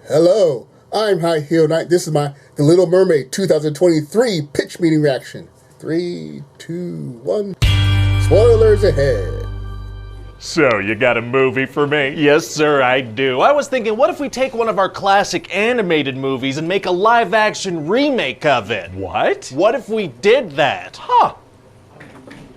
Hello, I'm High Heel Knight. This is the Little Mermaid 2023 pitch meeting reaction. 3, 2, 1. Spoilers ahead. So, you got a movie for me? Yes, sir, I do. I was thinking, what if we take one of our classic animated movies and make a live-action remake of it? What? What if we did that? Huh.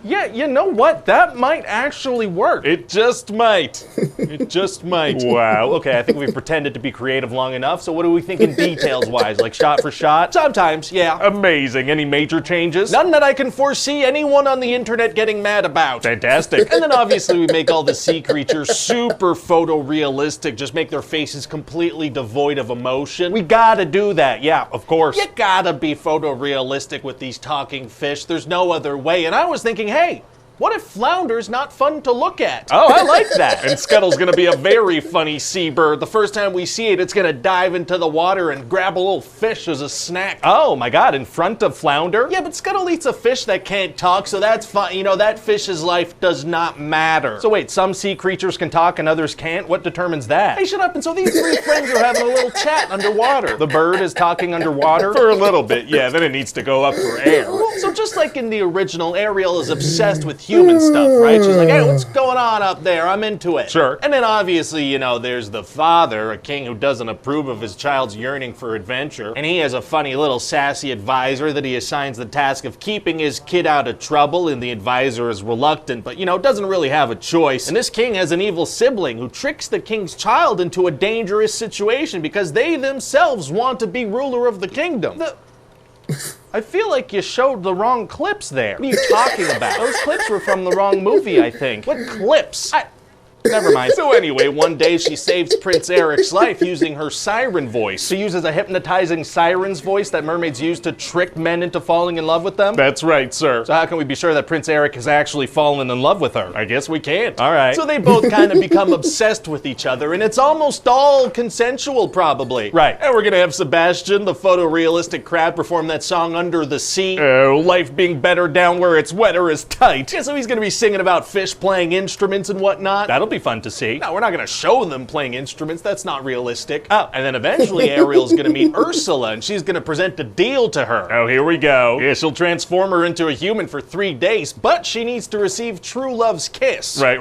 Yeah, you know what? That might actually work. It just might. It just might. Wow, okay, I think we've pretended to be creative long enough, so what are we thinking details-wise? Like shot for shot? Sometimes, yeah. Amazing. Any major changes? None that I can foresee anyone on the internet getting mad about. Fantastic. And then obviously we make all the sea creatures super photorealistic, just make their faces completely devoid of emotion. We gotta do that, yeah, of course. You gotta be photorealistic with these talking fish. There's no other way. And I was thinking, hey, what if Flounder's not fun to look at? Oh, I like that. And Scuttle's gonna be a very funny seabird. The first time we see it, it's gonna dive into the water and grab a little fish as a snack. Oh my god, In front of Flounder? Yeah, but Scuttle eats a fish that can't talk, so that's fine. You know, that fish's life does not matter. So wait, some sea creatures can talk and others can't? What determines that? Hey, shut up. And so these three friends are having a little chat underwater. The bird is talking underwater? For a little bit, yeah, then it needs to go up for air. So just like in the original, Ariel is obsessed with human stuff, right? She's like, hey, what's going on up there? I'm into it. Sure. And then obviously, you know, there's the father, a king who doesn't approve of his child's yearning for adventure. And he has a funny little sassy advisor that he assigns the task of keeping his kid out of trouble, and the advisor is reluctant, but, you know, doesn't really have a choice. And this king has an evil sibling who tricks the king's child into a dangerous situation because they themselves want to be ruler of the kingdom. I feel like you showed the wrong clips there. What are you talking about? Those clips were from the wrong movie, I think. What clips? Never mind. So anyway, one day she saves Prince Eric's life using her siren voice. She uses a hypnotizing siren's voice that mermaids use to trick men into falling in love with them? That's right, sir. So how can we be sure that Prince Eric has actually fallen in love with her? I guess we can't. All right. So they both kind of become obsessed with each other, and it's almost all consensual, probably. Right. And we're gonna have Sebastian, the photorealistic crab, perform that song Under the Sea. Life being better down where it's wetter is tight. Yeah, so he's gonna be singing about fish playing instruments and whatnot. That'll be fun to see. No, we're not gonna show them playing instruments. That's not realistic. Oh, and then eventually Ariel's gonna meet Ursula, and she's gonna present a deal to her. Oh, here we go. Yeah, she'll transform her into a human for 3 days, but she needs to receive true love's kiss. Right.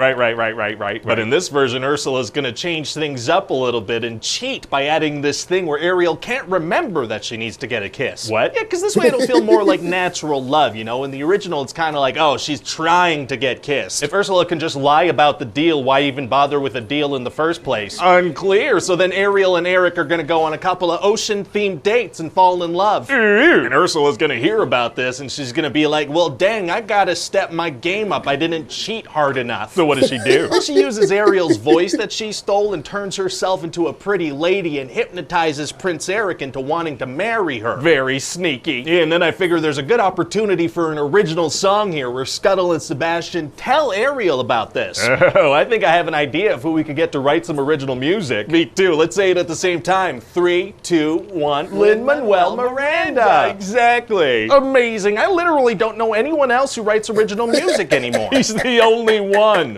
But in this version, Ursula's gonna change things up a little bit and cheat by adding this thing where Ariel can't remember that she needs to get a kiss. What? Yeah, because this way it'll feel more like natural love, you know? In the original, it's kind of like, oh, she's trying to get kissed. If Ursula can just lie about the deal, why even bother with a deal in the first place? Unclear. So then Ariel and Eric are gonna go on a couple of ocean-themed dates and fall in love. And Ursula's gonna hear about this, and she's gonna be like, well, dang, I gotta step my game up. I didn't cheat hard enough. So what does she do? Well, she uses Ariel's voice that she stole and turns herself into a pretty lady and hypnotizes Prince Eric into wanting to marry her. Very sneaky. Yeah, and then I figure there's a good opportunity for an original song here where Scuttle and Sebastian tell Ariel about this. Oh, I think I have an idea of who we could get to write some original music. Me too. Let's say it at the same time. 3, 2, 1. Lin-Manuel Miranda. Exactly. Amazing. I literally don't know anyone else who writes original music anymore. He's the only one.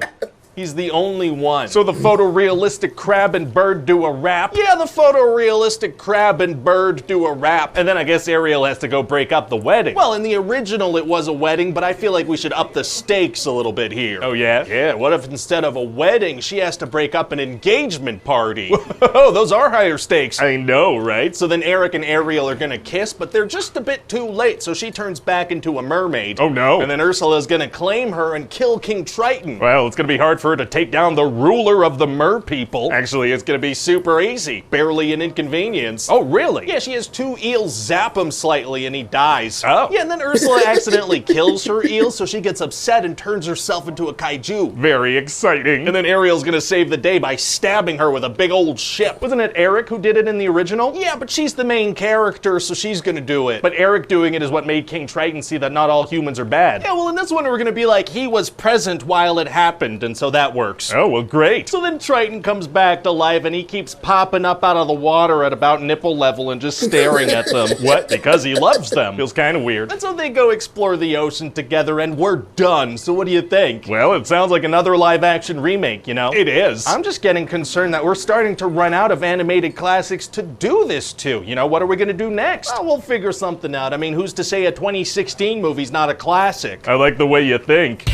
He's the only one. So the photorealistic crab and bird do a rap? Yeah, the photorealistic crab and bird do a rap. And then I guess Ariel has to go break up the wedding. Well, in the original it was a wedding, but I feel like we should up the stakes a little bit here. Oh yeah? Yeah, what if instead of a wedding, she has to break up an engagement party? Oh, those are higher stakes. I know, right? So then Eric and Ariel are gonna kiss, but they're just a bit too late, so she turns back into a mermaid. Oh no. And then Ursula's gonna claim her and kill King Triton. Well, it's gonna be hard for her to take down the ruler of the mer people. Actually, it's gonna be super easy. Barely an inconvenience. Oh, really? Yeah, she has 2 eels zap him slightly and he dies. Oh. Yeah, and then Ursula accidentally kills her eel, so she gets upset and turns herself into a kaiju. Very exciting. And then Ariel's gonna save the day by stabbing her with a big old ship. Wasn't it Eric who did it in the original? Yeah, but she's the main character, so she's gonna do it. But Eric doing it is what made King Triton see that not all humans are bad. Yeah, well, in this one we're gonna be like, he was present while it happened, and so that works. Oh, well, great. So then Triton comes back to life and he keeps popping up out of the water at about nipple level and just staring at them. What? Because he loves them. Feels kind of weird. And so they go explore the ocean together and we're done. So what do you think? Well, it sounds like another live-action remake, you know? It is. I'm just getting concerned that we're starting to run out of animated classics to do this to. You know, what are we gonna do next? Well, we'll figure something out. I mean, who's to say a 2016 movie's not a classic? I like the way you think.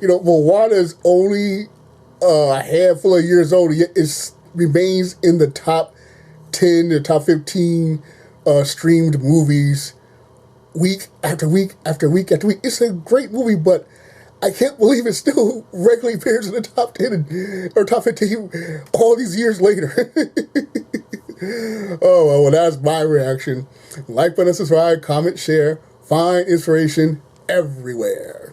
You know, Moana is only a handful of years old, yet it remains in the top 10 or top 15 streamed movies week after week after week after week. It's a great movie, but I can't believe it still regularly appears in the top 10 or top 15 all these years later. Oh, well, that's my reaction. Like, button, subscribe, comment, share. Find inspiration everywhere.